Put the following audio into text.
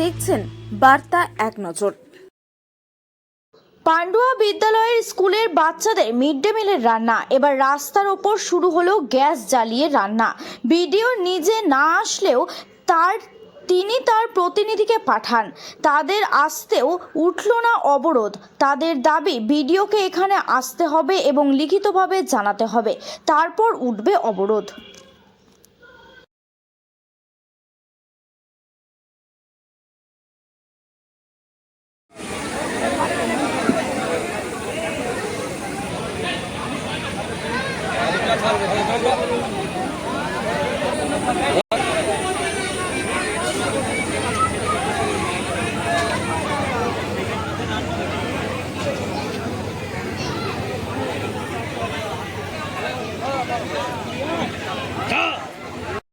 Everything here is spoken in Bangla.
দেখছেন বার্তা এক নজর। পান্ডুয়া বিদ্যালয়ের স্কুলের বাচ্চাদের মিড ডে মিলের রান্না এবার রাস্তার ওপর শুরু হলো গ্যাস জ্বালিয়ে রান্না। ভিডিও নিজে না আসলেও তিনি তার প্রতিনিধিকে পাঠান, তাদের আসতেও উঠল না অবরোধ। তাদের দাবি ভিডিওকে এখানে আসতে হবে এবং লিখিতভাবে জানাতে হবে, তারপর উঠবে অবরোধ।